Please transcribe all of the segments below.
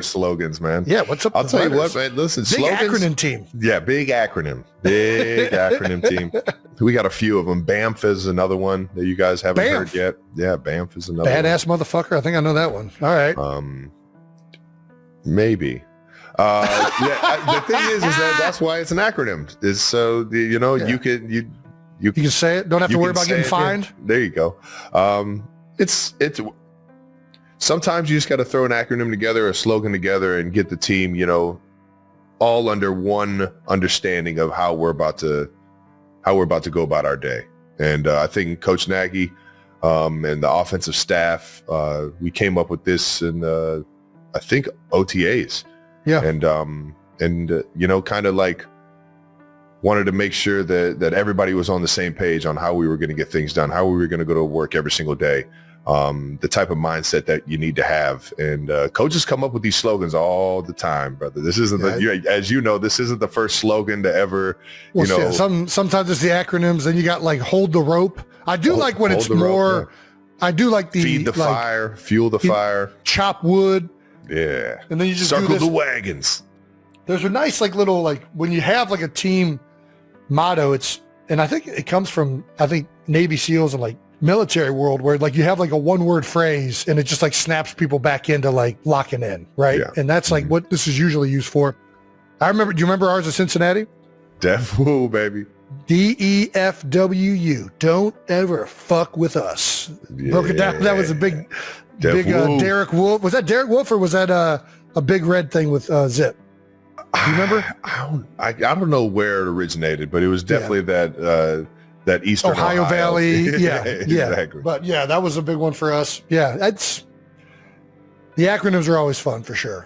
favorite slogans, man. Yeah, what's up? I'll tell you what, man. Listen, big slogans, acronym team. Yeah, big acronym team. We got a few of them. BAMF is another one that you guys haven't heard yet. Yeah, BAMF is another badass motherfucker. I think I know that one. All right. Maybe. The thing is that's why it's an acronym. Is so you can say it. Don't have to worry about getting fined. There you go. It's sometimes you just got to throw an acronym together, a slogan together, and get the team, all under one understanding of how we're about to go about our day. And I think Coach Nagy and the offensive staff, we came up with this in I think OTAs. Yeah. And kind of like wanted to make sure that everybody was on the same page on how we were going to get things done, how we were going to go to work every single day, the type of mindset that you need to have. And coaches come up with these slogans all the time, brother. This isn't as you know, this isn't the first slogan to ever, sometimes it's the acronyms, and you got like hold the rope. I do like when it's more, I do like the feed the fire, fuel the fire, chop wood. Yeah. And then you just circle the wagons. There's a nice little when you have a team motto, and I think it comes from Navy SEALs and military world where you have a one-word phrase and it just snaps people back into locking in, right? Yeah. And that's what this is usually used for. Do you remember ours at Cincinnati? Def Woo, baby. DEFWU. Don't ever fuck with us. Yeah. Broke it down. That was a big Derek Wolf. Was that Derek Wolf or was that a big red thing with Zip? Do you remember? I don't know where it originated, but it was definitely that Eastern Ohio Valley. Yeah, exactly. But yeah, that was a big one for us. Yeah, the acronyms are always fun for sure,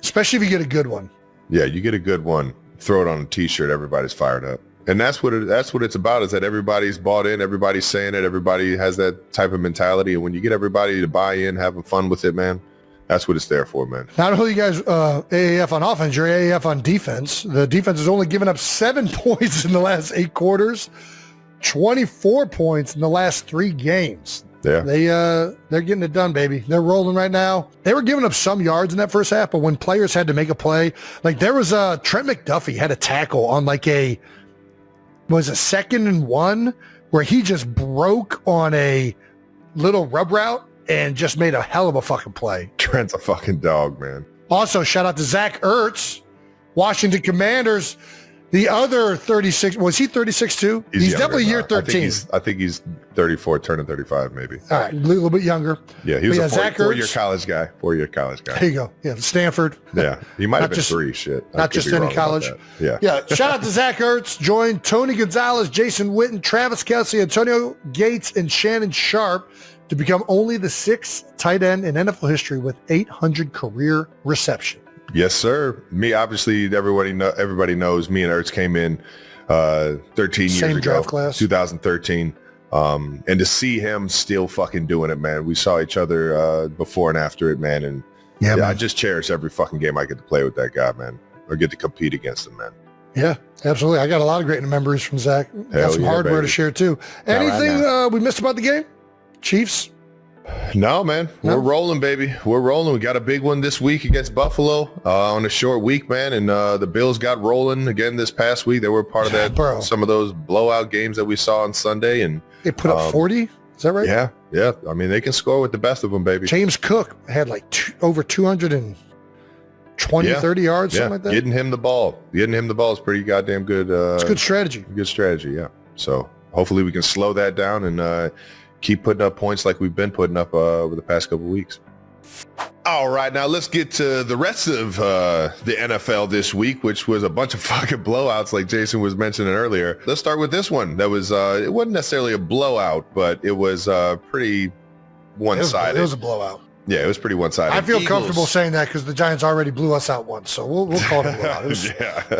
especially if you get a good one. Yeah, you get a good one, throw it on a T-shirt, everybody's fired up, and that's what it's about. Is that everybody's bought in, everybody's saying it, everybody has that type of mentality, and when you get everybody to buy in, having fun with it, man. That's what it's there for, man. Not only you guys AAF on offense, you're AAF on defense. The defense has only given up 7 points in the last 8 quarters, 24 points in the last 3 games. Yeah. They're getting it done, baby. They're rolling right now. They were giving up some yards in that first half, but when players had to make a play, there was Trent McDuffie had a tackle on a 2nd and 1 where he just broke on a little rub route and just made a hell of a fucking play. Trent's a fucking dog, man. Also, shout out to Zach Ertz, Washington Commanders. The other 36, was he 36 too? He's definitely year 13. I think he's 34, turning 35 maybe. All right, a little bit younger. Yeah, he was a four-year college guy. 4-year college guy. There you go. Yeah, Stanford. Yeah, he might have been 3. Shit. Not just any college. Yeah. Shout out to Zach Ertz. Joined Tony Gonzalez, Jason Witten, Travis Kelce, Antonio Gates, and Shannon Sharp to become only the 6th tight end in NFL history with 800 career reception. Yes, sir. Me, obviously, everybody knows me and Ertz came in 13 years ago. Same draft class. 2013. And to see him still fucking doing it, man. We saw each other before and after it, man. And man. I just cherish every fucking game I get to play with that guy, man. Or get to compete against him, man. Yeah, absolutely. I got a lot of great memories from Zach. Got some hardware to share, too. Anything we missed about the game? Chiefs? No, man. We're rolling, baby. We're rolling. We got a big one this week against Buffalo on a short week, man. And the Bills got rolling again this past week. They were part of that, some of those blowout games that we saw on Sunday. And they put up 40? Is that right? Yeah. I mean, they can score with the best of them, baby. James Cook had over 220, 30 yards, something like that. Getting him the ball is pretty goddamn good. It's good strategy. Good strategy, yeah. So hopefully we can slow that down and keep putting up points like we've been putting up over the past couple of weeks. All right, now let's get to the rest of the NFL this week, which was a bunch of fucking blowouts like Jason was mentioning earlier. Let's start with this one. That was, it wasn't necessarily a blowout, but it was pretty one-sided. It was a blowout. Yeah, it was pretty one-sided. I feel comfortable saying that because the Giants already blew us out once, so we'll call it a blowout. It was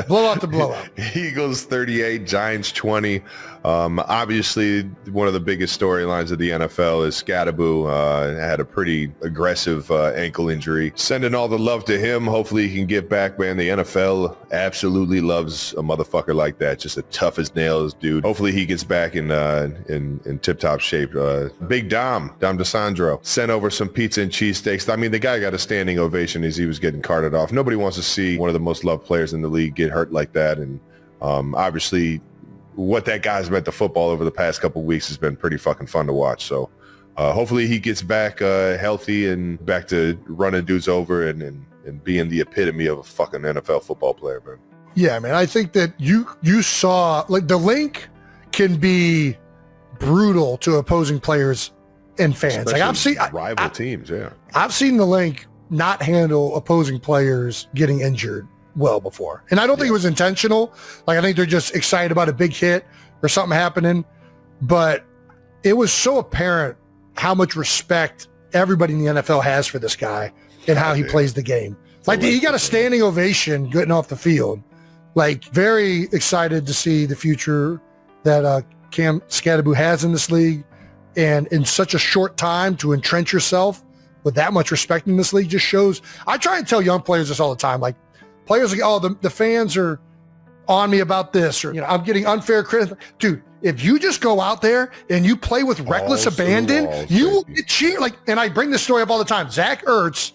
blowout to blowout. Eagles 38, Giants 20. Obviously, one of the biggest storylines of the NFL is Scadaboo had a pretty aggressive ankle injury. Sending all the love to him. Hopefully he can get back, man. The NFL absolutely loves a motherfucker like that. Just a tough as nails dude. Hopefully he gets back in tip-top shape. Big Dom DeSandro sent over some pizza and cheesesteaks. I mean, the guy got a standing ovation as he was getting carted off. Nobody wants to see one of the most loved players in the league get hurt like that. And obviously what that guy's meant to football over the past couple of weeks has been pretty fucking fun to watch. So hopefully he gets back healthy and back to running dudes over and being the epitome of a fucking NFL football player, man. Yeah, man. I think that you saw, like, the link can be brutal to opposing players and fans. Especially like I've seen rival teams. Yeah, I've seen the link not handle opposing players getting injured well before, and I don't think it was intentional. Like, I think they're just excited about a big hit or something happening. But it was so apparent how much respect everybody in the NFL has for this guy and how he plays the game. Like, he got a standing ovation getting off the field. Like, very excited to see the future that Cam Scadaboo has in this league. And in such a short time to entrench yourself with that much respect in this league just shows. I try and tell young players this all the time. Like, players like, oh, the fans are on me about this, or, I'm getting unfair criticism. Dude, if you just go out there and you play with reckless abandon, you will get cheered. Like, and I bring this story up all the time. Zach Ertz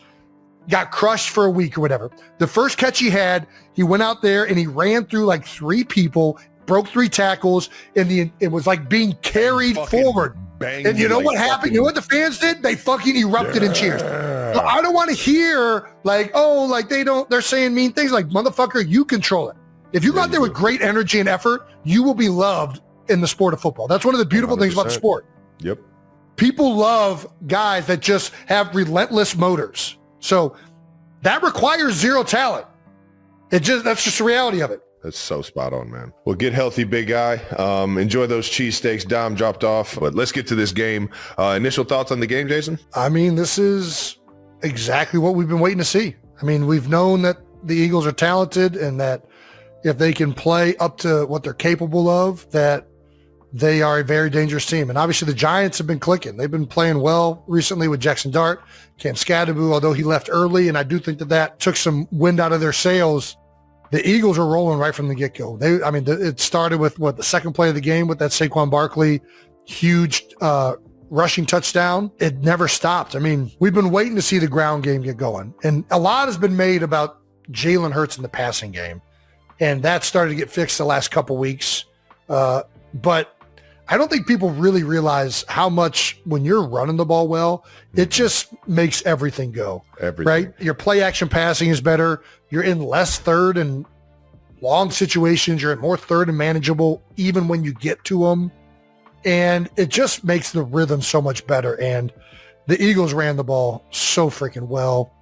got crushed for a week or whatever. The first catch he had, he went out there and he ran through like 3 people, broke 3 tackles, and it was like being carried forward. And you know what happened? You know what the fans did? They fucking erupted in cheers. So I don't want to hear like, oh, like they're saying mean things. Like, motherfucker, you control it. If you go out there with great energy and effort, you will be loved in the sport of football. That's one of the beautiful 100%. things about the sport. Yep. People love guys that just have relentless motors. So that requires zero talent. That's just the reality of it. That's so spot on, man. Well, get healthy, big guy. Enjoy those cheesesteaks Dom dropped off. But let's get to this game. Initial thoughts on the game, Jason? I mean, this is exactly what we've been waiting to see. I mean, we've known that the Eagles are talented and that if they can play up to what they're capable of, that they are a very dangerous team. And obviously the Giants have been clicking. They've been playing well recently with Jackson Dart, Cam Scadaboo, although he left early. And I do think that took some wind out of their sails. The Eagles are rolling right from the get-go. It started with the second play of the game with that Saquon Barkley huge rushing touchdown. It never stopped. I mean, we've been waiting to see the ground game get going. And a lot has been made about Jalen Hurts in the passing game. And that started to get fixed the last couple weeks. But I don't think people really realize how much when you're running the ball well, it just makes everything go. Right? Your play action passing is better. You're in less third and long situations. You're in more third and manageable even when you get to them. And it just makes the rhythm so much better. And the Eagles ran the ball so freaking well.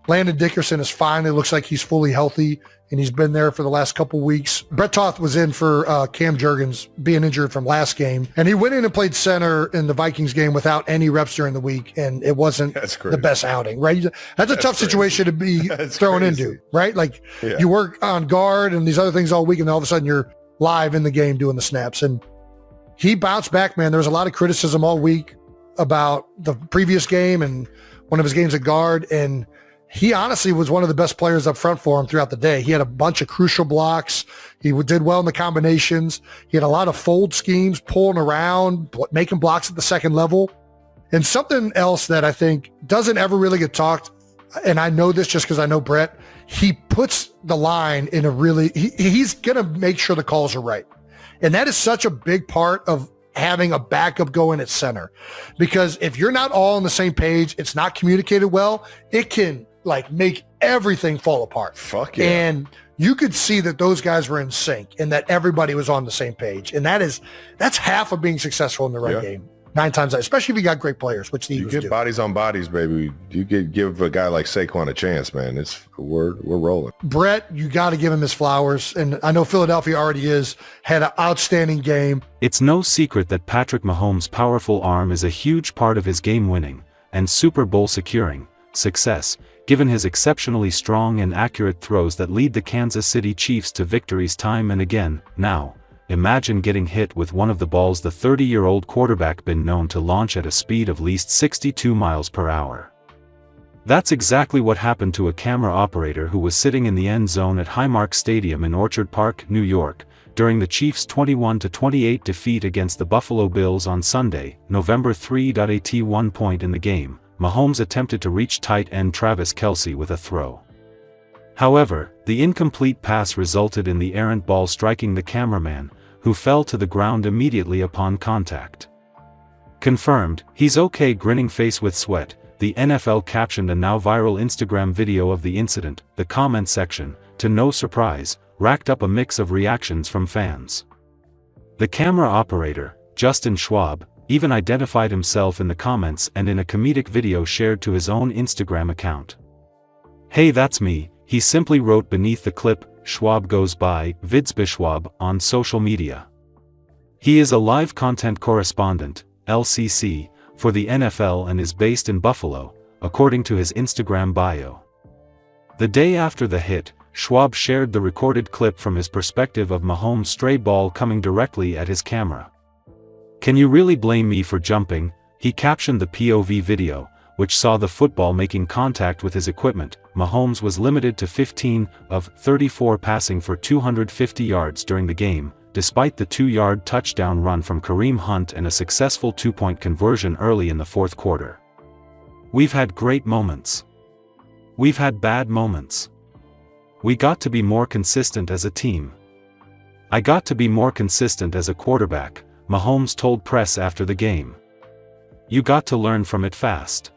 Landon Dickerson is fine. It looks like he's fully healthy, and he's been there for the last couple weeks. Brett Toth was in for Cam Jurgens being injured from last game, and he went in and played center in the Vikings game without any reps during the week, and it wasn't the best outing, right? That's a tough situation to be thrown into, right? Like, you work on guard and these other things all week, and all of a sudden you're live in the game doing the snaps. And he bounced back, man. There was a lot of criticism all week about the previous game and one of his games at guard, and he honestly was one of the best players up front for him throughout the day. He had a bunch of crucial blocks. He did well in the combinations. He had a lot of fold schemes, pulling around, making blocks at the second level. And something else that I think doesn't ever really get talked, and I know this just because I know Brett, he puts the line in a really, he's going to make sure the calls are right. And that is such a big part of having a backup going at center. Because if you're not all on the same page, it's not communicated well, it can like make everything fall apart. Fuck yeah. And you could see that those guys were in sync and that everybody was on the same page. And that's half of being successful in the run game. 9 times out, especially if you got great players, which the Eagles do. You get bodies on bodies, baby. You could give a guy like Saquon a chance, man. We're rolling. Brett, you got to give him his flowers. And I know Philadelphia already had an outstanding game. It's no secret that Patrick Mahomes' powerful arm is a huge part of his game-winning and Super Bowl securing success, given his exceptionally strong and accurate throws that lead the Kansas City Chiefs to victories time and again. Now, imagine getting hit with one of the balls the 30-year-old quarterback been known to launch at a speed of least 62 miles per hour. That's exactly what happened to a camera operator who was sitting in the end zone at Highmark Stadium in Orchard Park, New York, during the Chiefs' 21-28 defeat against the Buffalo Bills on Sunday, November 3. At one point in the game, Mahomes attempted to reach tight end Travis Kelce with a throw. However, the incomplete pass resulted in the errant ball striking the cameraman, who fell to the ground immediately upon contact. Confirmed, he's okay. Grinning face with sweat, the NFL captioned a now viral Instagram video of the incident. The comment section, to no surprise, racked up a mix of reactions from fans. The camera operator, Justin Schwab, even identified himself in the comments and in a comedic video shared to his own Instagram account. "Hey, that's me," he simply wrote beneath the clip. Schwab goes by VidsbySchwab on social media. He is a live content correspondent, LCC, for the NFL and is based in Buffalo, according to his Instagram bio. The day after the hit, Schwab shared the recorded clip from his perspective of Mahomes' stray ball coming directly at his camera. "Can you really blame me for jumping?" he captioned the POV video, which saw the football making contact with his equipment. Mahomes was limited to 15 of 34 passing for 250 yards during the game, despite the 2-yard touchdown run from Kareem Hunt and a successful 2-point conversion early in the fourth quarter. "We've had great moments. We've had bad moments. We got to be more consistent as a team. I got to be more consistent as a quarterback," Mahomes told press after the game. "You got to learn from it fast.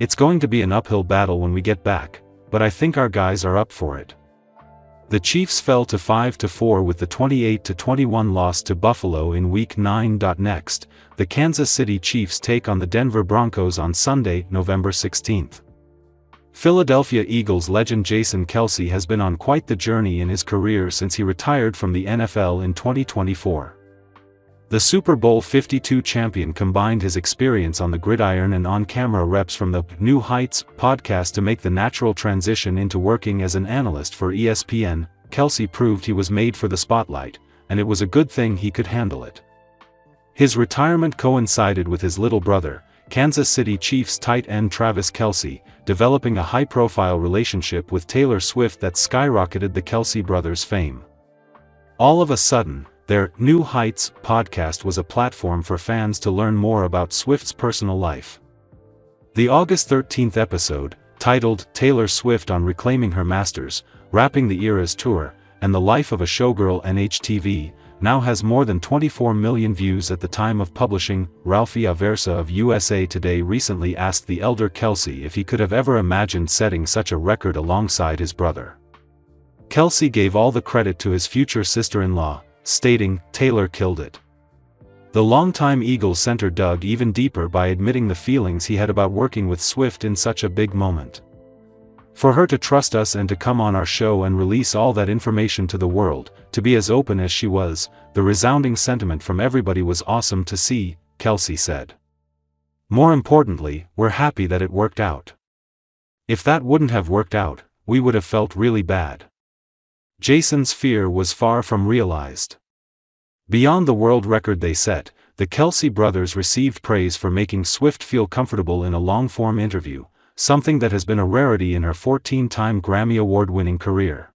It's going to be an uphill battle when we get back, but I think our guys are up for it." The Chiefs fell to 5-4 with the 28-21 loss to Buffalo in Week 9. Next, the Kansas City Chiefs take on the Denver Broncos on Sunday, November 16th. Philadelphia Eagles legend Jason Kelce has been on quite the journey in his career since he retired from the NFL in 2024. The Super Bowl 52 champion combined his experience on the gridiron and on-camera reps from the New Heights podcast to make the natural transition into working as an analyst for ESPN. Kelce proved he was made for the spotlight, and it was a good thing he could handle it. His retirement coincided with his little brother, Kansas City Chiefs tight end Travis Kelce, developing a high-profile relationship with Taylor Swift that skyrocketed the Kelce brothers' fame. All of a sudden, their New Heights podcast was a platform for fans to learn more about Swift's personal life. The August 13th episode, titled Taylor Swift on Reclaiming Her Masters, Wrapping the Eras Tour, and the Life of a Showgirl NHTV, now has more than 24 million views at the time of publishing. Ralphie Aversa of USA Today recently asked the elder Kelce if he could have ever imagined setting such a record alongside his brother. Kelce gave all the credit to his future sister-in-law, stating, "Taylor killed it." The longtime Eagles center dug even deeper by admitting the feelings he had about working with Swift in such a big moment. "For her to trust us and to come on our show and release all that information to the world, to be as open as she was, the resounding sentiment from everybody was awesome to see," Kelce said. "More importantly, we're happy that it worked out. If that wouldn't have worked out, we would have felt really bad." Jason's fear was far from realized. Beyond the world record they set, the Kelce brothers received praise for making Swift feel comfortable in a long-form interview, something that has been a rarity in her 14-time Grammy Award-winning career.